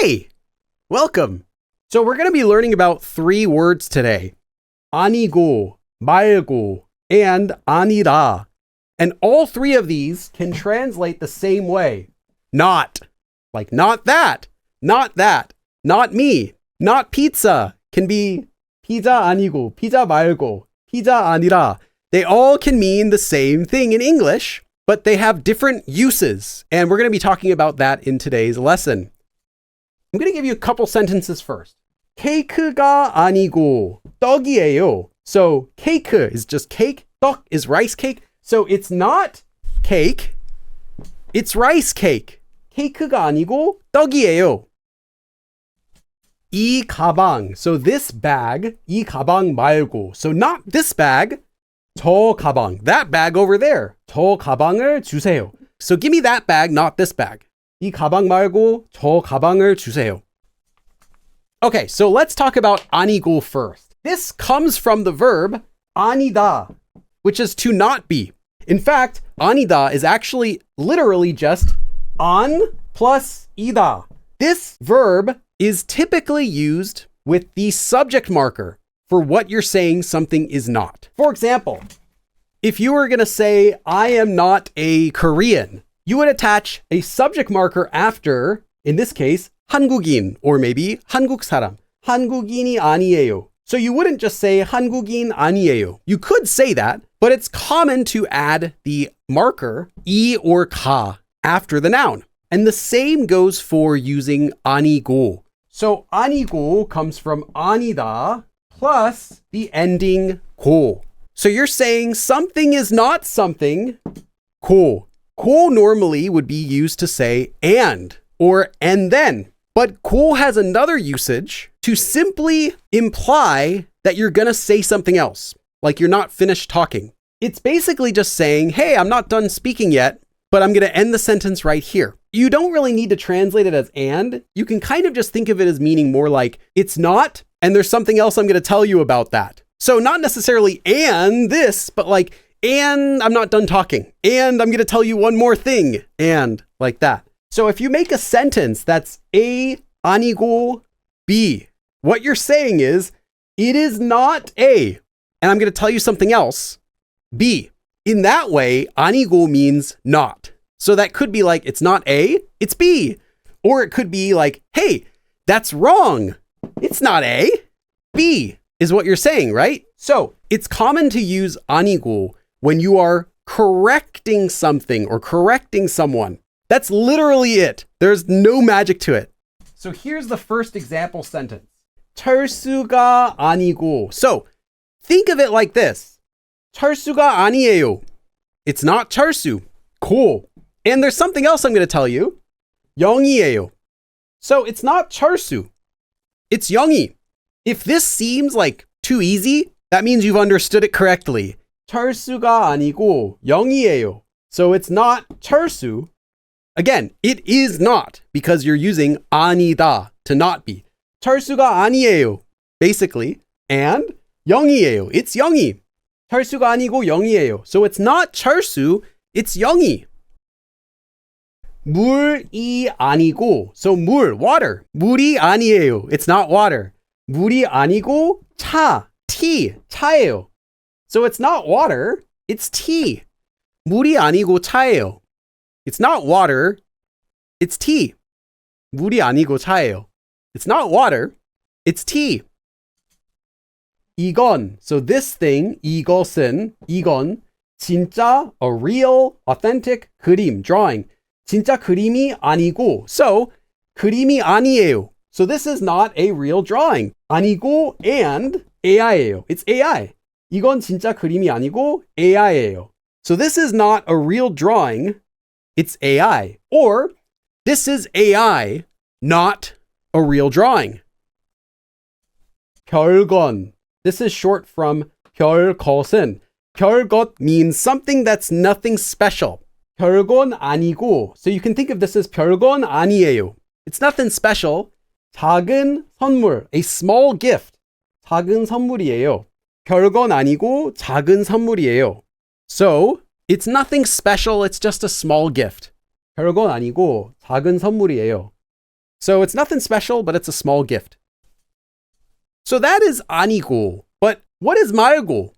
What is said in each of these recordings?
Hey, welcome. So we're going to be learning about 3 words today. 아니고, 말고, and anida. And all 3 of these can translate the same way. Not. Like not that, not me, not pizza. Can be pizza 아니고, pizza 말고, pizza 아니라. They all can mean the same thing in English, but they have different uses. And we're going to be talking about that in today's lesson. I'm going to give you a couple sentences first. 케이크가 아니고 떡이에요. So cake is just cake. 떡 is rice cake. So it's not cake. It's rice cake. 케이크가 아니고 떡이에요. 이 가방. So this bag. 이 가방 말고. So not this bag. 저 가방. That bag over there. 저 가방을 주세요. So give me that bag, not this bag. 이 가방 말고 저 가방을 주세요. Okay, so let's talk about 아니고 first. This comes from the verb anida, which is to not be. In fact, anida is actually literally just an plus ida. This verb is typically used with the subject marker for what you're saying something is not. For example, if you were going to say, I am not a Korean, you would attach a subject marker after, in this case, 한국인, or maybe 한국 사람. 한국인이 아니에요. So you wouldn't just say 한국인 아니에요. You could say that, but it's common to add the marker 이 or 가 after the noun. And the same goes for using 아니고. So 아니고 comes from 아니다 plus the ending 고. So you're saying something is not something, 고. 고 normally would be used to say and or and then. But 고 has another usage to simply imply that you're going to say something else, like you're not finished talking. It's basically just saying, hey, I'm not done speaking yet, but I'm going to end the sentence right here. You don't really need to translate it as and. You can kind of just think of it as meaning more like it's not, and there's something else I'm going to tell you about that. So not necessarily and this, but like, and I'm not done talking, and I'm going to tell you one more thing, and like that. So if you make a sentence that's A, 아니고, B, what you're saying is, it is not A, and I'm going to tell you something else, B. In that way, 아니고 means not. So that could be like, it's not A, it's B. Or it could be like, hey, that's wrong. It's not A, B is what you're saying, right? So it's common to use 아니고 when you are correcting something or correcting someone. That's literally it. There's no magic to it. So here's the first example sentence. 철수가 아니고. So think of it like this. 철수가 아니에요. It's not 철수. Cool. And there's something else I'm going to tell you. 영이에요. So it's not 철수. It's 영이. If this seems like too easy, that means you've understood it correctly. 철수가 아니고 영이에요. So it's not 철수. Again, it is not because you're using 아니다 to not be. 철수가 아니에요. Basically, and 영이에요. It's 영이. 철수가 아니고 영이에요. So it's not 철수, it's 영이. 물이 아니고. So 물, water. 물이 아니에요. It's not water. 물이 아니고 차, tea, 차예요. So it's not water, it's tea. 물이 아니고 차예요. It's not water, it's tea. 물이 아니고 차예요. It's not water, it's tea. 이건, so this thing, 이것은, 이건, 진짜, a real, authentic 그림, drawing. 진짜 그림이 아니고, so, 그림이 아니에요. So this is not a real drawing. 아니고 and AI예요. It's AI. 이건 진짜 그림이 아니고 AI예요. So this is not a real drawing. It's AI. Or this is AI, not a real drawing. 별건. This is short from 별것은. 별것 means something that's nothing special. 별건 아니고. So you can think of this as 별건 아니에요. It's nothing special. 작은 선물, a small gift. 작은 선물이에요. 별건 아니고 작은 선물이에요. So, it's nothing special, it's just a small gift. 별건 아니고 작은 선물이에요. So it's nothing special, but it's a small gift. So that is 아니고. But what is 말고?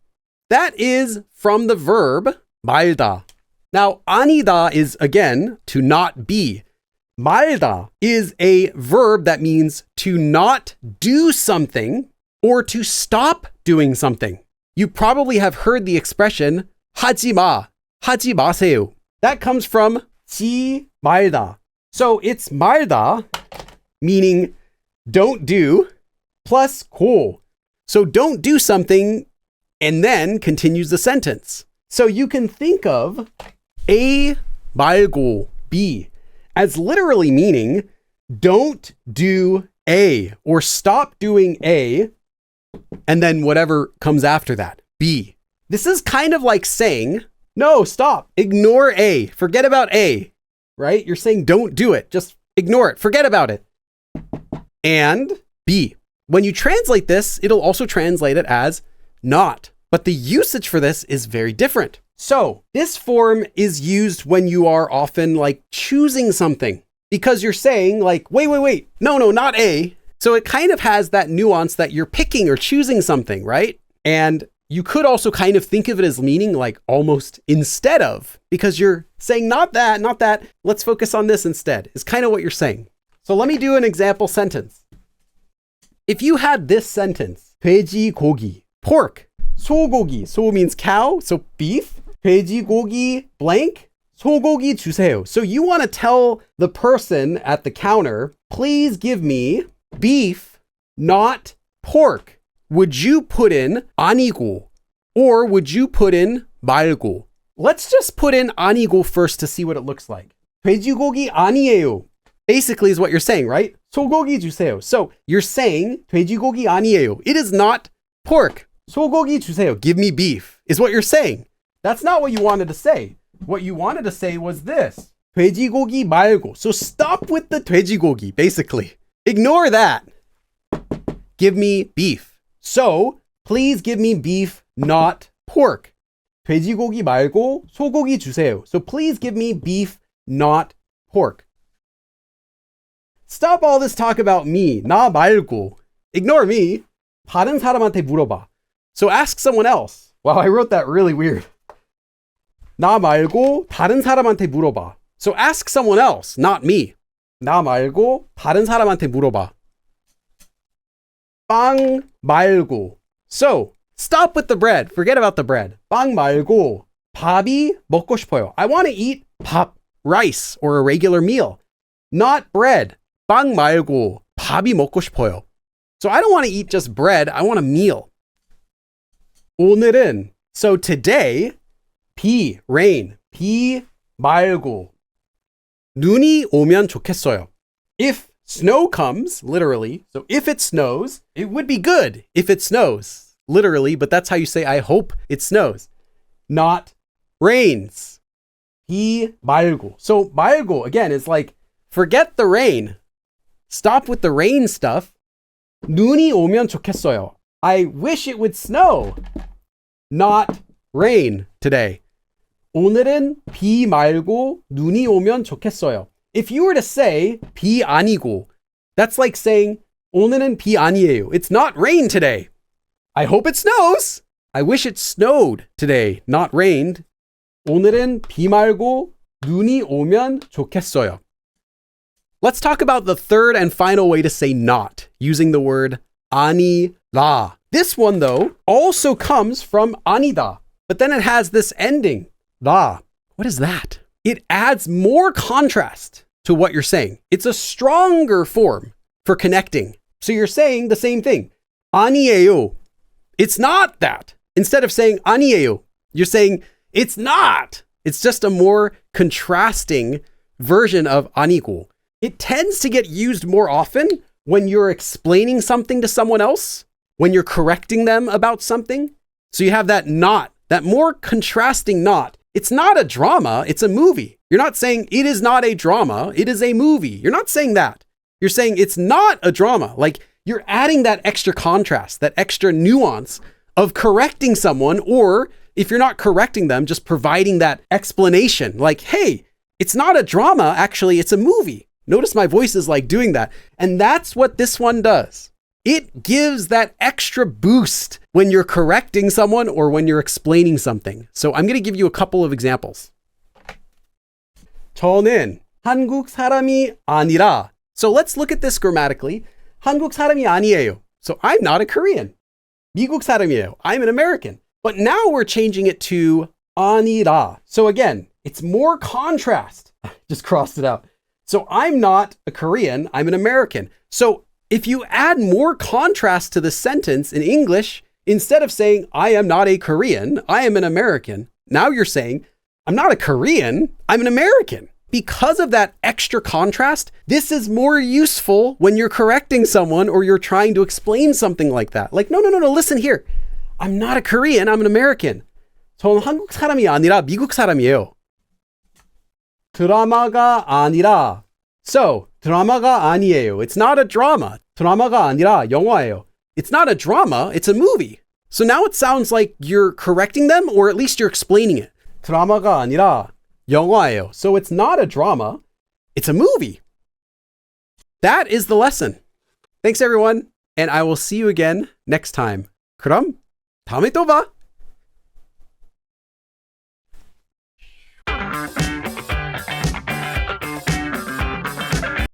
That is from the verb malda. Now, anida is, again, to not be. Malda is a verb that means to not do something or to stop doing something. You probably have heard the expression 하지 마, 하지 마세요. That comes from 지 말다. So it's 말다, meaning don't do, plus 고. So don't do something and then continues the sentence. So you can think of A 말고 B as literally meaning don't do A or stop doing A and then whatever comes after that, B. This is kind of like saying, no, stop, ignore A, forget about A, right? You're saying don't do it, just ignore it, forget about it. And B. When you translate this, it'll also translate it as not, but the usage for this is very different. So this form is used when you are often like choosing something because you're saying like, wait, no, not A. So it kind of has that nuance that you're picking or choosing something, right? And you could also kind of think of it as meaning like almost instead of, because you're saying not that, let's focus on this instead, is kind of what you're saying. So let me do an example sentence. If you had this sentence, 돼지고기, pork, 소고기, so means cow, so beef, 돼지고기 blank, 소고기 주세요. So you want to tell the person at the counter, please give me beef, not pork. Would you put in 아니고 or would you put in 말고? Let's just put in 아니고 first to see what it looks like. 돼지고기 아니에요. Basically is what you're saying, right? 소고기 주세요. So you're saying 돼지고기 아니에요. It is not pork. 소고기 주세요. Give me beef is what you're saying. That's not what you wanted to say. What you wanted to say was this. 돼지고기 말고. So stop with the 돼지고기, basically. Ignore that. Give me beef. So please give me beef, not pork. 돼지고기 말고 소고기 주세요. So please give me beef, not pork. Stop all this talk about me. 나 말고. Ignore me. 다른 사람한테 물어봐. So ask someone else. Wow, I wrote that really weird. 나 말고 다른 사람한테 물어봐. So ask someone else, not me. 나 말고 다른 사람한테 물어봐. 빵 말고. So stop with the bread. Forget about the bread. 빵 말고 밥이 먹고 싶어요. I want to eat 밥, rice, or a regular meal. Not bread. 빵 말고 밥이 먹고 싶어요. So I don't want to eat just bread. I want a meal. 오늘은. So today, 비, rain. 비 말고 눈이 오면 좋겠어요. If snow comes, literally, so if it snows, it would be good if it snows, literally, but that's how you say, I hope it snows. Not rains. 비 말고. So 말고, again, is like, forget the rain. Stop with the rain stuff. 눈이 오면 좋겠어요. I wish it would snow. Not rain today. 오늘은 비 말고 눈이 오면 좋겠어요. If you were to say 비 아니고, that's like saying 오늘은 비 아니에요. It's not rain today. I hope it snows. I wish it snowed today, not rained. 오늘은 비 말고 눈이 오면 좋겠어요. Let's talk about the third and final way to say not, using the word anida. This one, though, also comes from anida, but then it has this ending. Da. What is that? It adds more contrast to what you're saying. It's a stronger form for connecting. So you're saying the same thing. 아니에요. It's not that. Instead of saying 아니에요, you're saying it's not. It's just a more contrasting version of 아니고. It tends to get used more often when you're explaining something to someone else, when you're correcting them about something. So you have that not, that more contrasting not. It's not a drama, it's a movie. You're not saying it is not a drama, it is a movie. You're not saying that. You're saying it's not a drama. Like you're adding that extra contrast, that extra nuance of correcting someone, or if you're not correcting them, just providing that explanation like, hey, it's not a drama, actually, it's a movie. Notice my voice is like doing that. And that's what this one does. It gives that extra boost when you're correcting someone or when you're explaining something. So I'm going to give you a couple of examples. 저는 한국 사람이 아니라. So let's look at this grammatically. 한국 사람이 아니에요. So I'm not a Korean. 미국 사람이에요. I'm an American. But now we're changing it to anida. So again, it's more contrast. Just crossed it out. So I'm not a Korean, I'm an American. So if you add more contrast to the sentence in English, instead of saying, I am not a Korean, I am an American, now you're saying, I'm not a Korean, I'm an American. Because of that extra contrast, this is more useful when you're correcting someone or you're trying to explain something like that. Like, no, listen here. I'm not a Korean, I'm an American. 저는 한국 사람이 아니라 미국 사람이에요. 드라마가 아니라. So, 드라마가 아니에요. It's not a drama. 드라마가 아니라 영화예요. It's not a drama, it's a movie. So now it sounds like you're correcting them, or at least you're explaining it. 드라마가 아니라 영화예요. So it's not a drama, it's a movie. That is the lesson. Thanks everyone, and I will see you again next time. 그럼 다음에 또 봐.